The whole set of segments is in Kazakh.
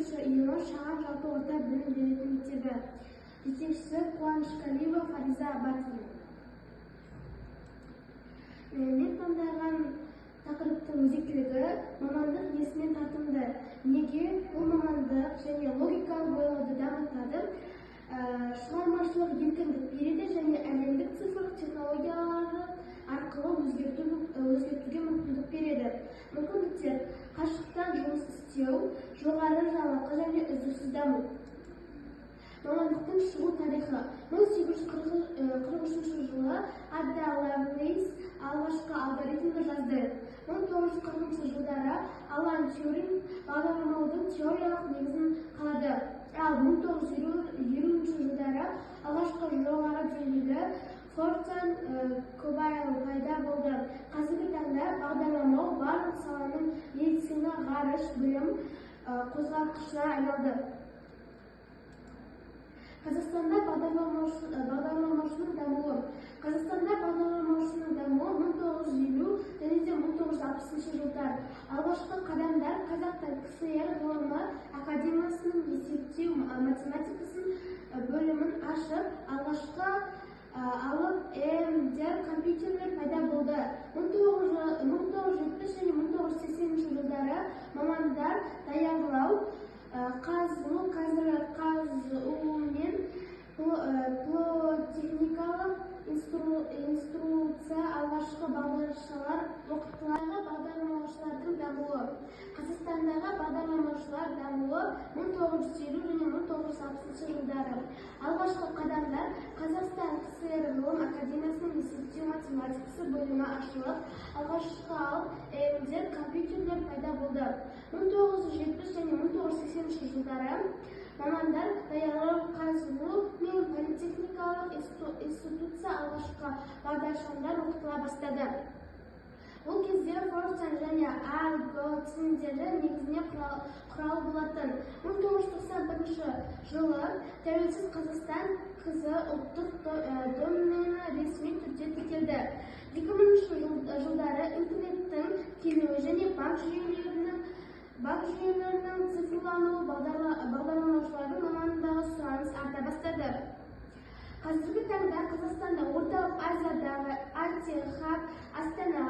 2020 yılı Şahan Жалпы Орта Білім Беретін Мектебі жетекшісі Қуаныш Қалиева Фариза Батина. Мен таңдаған тақырыптың өзектілігі мамандық несімен тартымды, неге бұл мамандық және логикалық ойлауды дамытады, шығармашылық еркіндік береді және әлемдік цифрлық технологияларды арқылы өзгертуге мүмкіндік береді. Мүмкіндіктер: қашықтан жұмыс істеу, жоғары жалақы және үздіксіз даму. Мамандықтың шығу тарихы: 1843 жылы Ада Лавлейс алғашқы алгоритмді жазды. 1940 жылдары Алан Тьюринг бағдарламаудың теориялық негізін қалады. Ал 1920 жылдары алғашқы жоғары деңгейлі Фортан Кобайл пайда болды. Қазіргі таңда бағдарламау барлық саланың медицина, ғарыш, білім қозғалтқышына айналды. Қазақстанда бағдарламаушының дамуы. Қазақстанда бағдарламаушының дамуы 1950 және 1960 жылдар. Алғашқы қадамдар Қазақтан КСР ғылымы академиясының есептеу математикасын бөлімін ашып, алғашқы алып ЭМДер компьютерлер пайда болды. 1970 және 1980 жылдары мамандар даярлау қазу, қазір қазу мен пилотехникалық инструкция алғашқы бағдаршалар оқытылады. Бағдарламаушылардың дамуы. Қазақстандағы бағдарламаушылар дамуы 1950 және 1960 жылдары. Алғашқы қадамдар Қазақстан КСР ғылым академиясының есептеу математикасы бөлімі ашылып, алғашқы алып ЭМДер компьютерлер пайда болды. 1970 және 1980 жылдары мамандар даярлау қазу мен политехникалық институция алғашқы бағдаршамдар оқытыла бастады. Бұл кезде Фортан және алгоритмдері негізіне құрал болатын. 1991 жылы тәуелсіз Қазақстан КЗ ұлттық домені ресми түрде тіркелді. 2000 жылдары интернеттің келуі және банк жүйелерінің цифрлануы бағдарламаушылардың мамандығына сұраныс арта бастады. Қазіргі таңда Қазақстанда орталық Азиядағы Альтехаб, Астана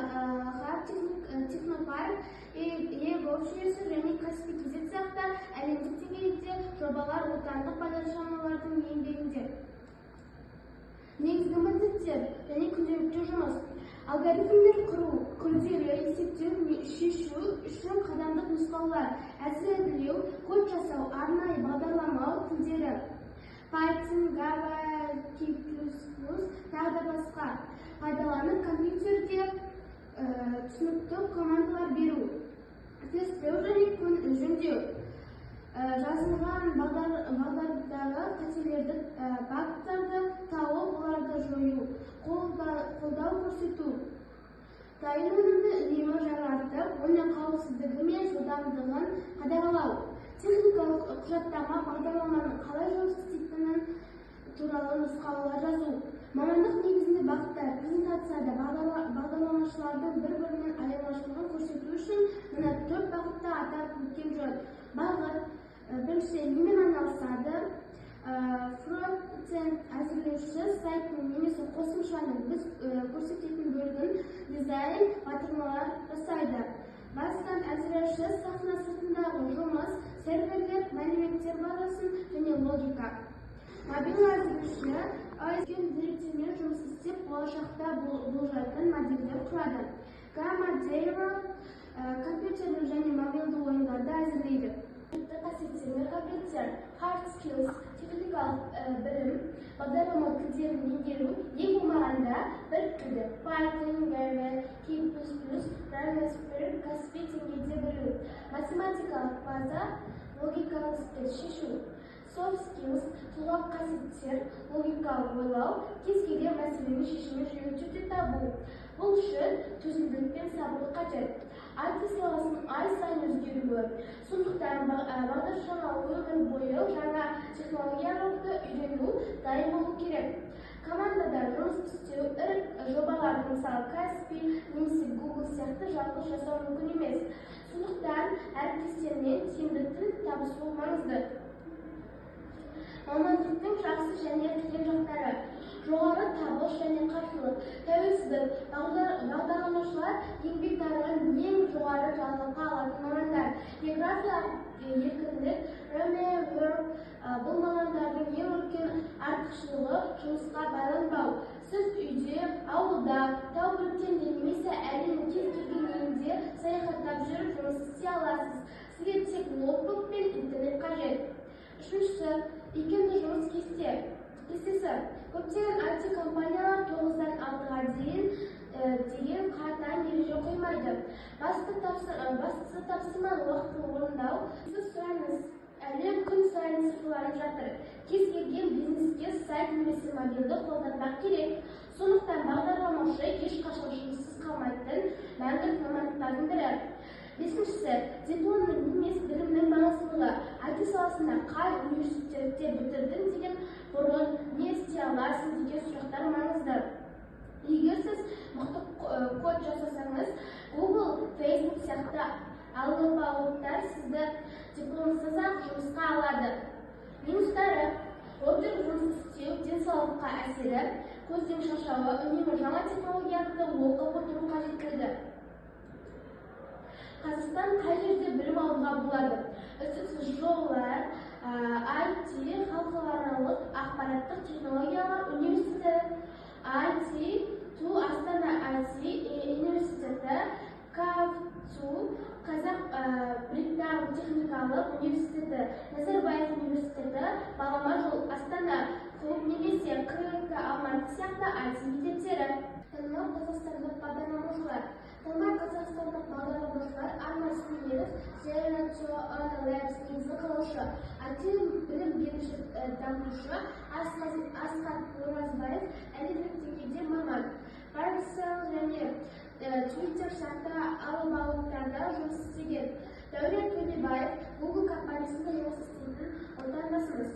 Технопарк, ЕГО жүйесі және Каспий кезек сияқты әлемдік деңгейде жобалар отандық бағдарламалардың еңбегінде. Негізгі міндеттер және күнделікті жұмыс: алгоритмдер құру, күрделі есептеу шешу үшін қадамдық нұсқаулар әзірлеу, код жасау, арнайы бағдарламау тілдері Python, Java, C++, тағы да басқа. Пайдаланып компьютерде түсінікті командалар беру, тестілеу және жөндеу, жазылған бағдардағы қателерді, багтарды тауып, оларды жою, қолдау көрсету, дайын өнімді үнемі жаңартып, оның қауіпсіздігі мен жылдамдығын қадағалау, техникалық құжаттама бағдарламаның қалай жұмыс істейтіні туралы нұсқаулар жазу. Мамандық негізінде бағыттар: презентацияда бағдарламашылардың бір-бірінен айырмашылығын көрсету үшін мына 4 бағытта атап өткен жөн. Бағыт: бірінші, немен айналысады? Фронтенд әзірлеуші сайттың немесе қосымшаның біз көрсететін бөлігін дизайн, батырмалар жасайды. Бастан әзірлеуші сахна сыртындағы жұмыс, серверлер, мәліметтер базасын және логика. Мобильді әзірлеуші үлкен деректермен жұмыс істеп, болашақта болжайтын модельдер құрады. Гамма-Дейра компьютерлер және мобильді ойындарды әзірлейді. Қасиеттер, қабілеттер, hard skills, техникалық білім, бағдарлама тілдерін меңгеру, ең болмағанда бір тілді Python, Java, C++, Raspberry, Каспий деңгейде білу, математикалық база, логикалық іс шешу. Soft skills, тұлғалық қасиеттер, логикалық ойлау, кез келген мәселені шешімін жүйелі түрде табу. Бұл үшін төзімділік пен сабырлық қажет. IT саласының ай сайын өзгеруі. Сондықтан бағдаршамға өмір бойы жаңа технологияларды үйрену дайын болу керек. Командада жұмыс істеу, жобаларды, мысалы Каспи немесе Google сияқты жалғыз жасау мүмкін емес. Сондықтан әріптестермен тиімді тіл табысу маңызды. Мамандықтың жақсы және қиын жақтары: жоғары табыс және қаржылық тәуелсіздік. Бағдарламашылар еңбек нарығын ең жоғары жалақы алатын мамандар. Географиялық еркіндік, remote work бұл мамандардың ең үлкен артықшылығы жұмысқа байланбау. Сіз үйде, ауылда, тау бөктерінде немесе әлемнің кез келген елінде саяхаттап жүріп жұмыс істей аласыз. Сізге тек ноутбук пен интернет қажет. Үшіншісі, икемді жұмыс кестесі. Көптеген IT компаниялар 9-дан 6-ға дейін деген қатаң ереже қоймайды. Басты тапсырма уақытын орындау. Сіз сұраныс. Әлем күн сайын цифрланып жатыр. Кез келген бизнеске сайт немесе мобильді қолданбақ керек. Сондықтан бағдарламаушы ешқашан жұмыссыз қалмайтын мәңгілік мамандықтардың бірі. Бесіншісі, дипломның емес білімнің маңыздылығы. IT саласында қай университетте бітірдің деген бұрын не істей аласың деген сұрақтар маңызды. Егер сіз мықты код жасасаңыз, Google, Facebook сияқты алғыр сізді дипломсыз-ақ жұмысқа алады. Минустары: отыр жұмыс істеу, денсаулыққа әсері, көздің шаршауы, үнемі жаңа технологияларды оқып отыру қажеттілігі. Қазақстан қай жерде білім алуға болады? Үздіксіз жолдар, IT, халықаралық ақпараттық технологиялар университеті, IT-2 Астана IT университеті, КАФ-2 Қазақ Британ техникалық университеті, Назарбаев университеті, Балама жол Астана клуб немесе КК Алматы сияқты IT мектептері. Танымал қазақстандық бағдарламашылар. Танымал қазақстандық бағдарламашылар Арман Сүлейменов, Зеленатио Labs негізін қалаушы, IT білім беруші дамытушы, Асқат Оразбаев, әлемдік деңгейде маман. Парксел және Twitter сияқты алыбалықтарда жұмыс істеген. Дәурен Төлебаев, Google компаниясында жұмыс істейтін отандасымыз.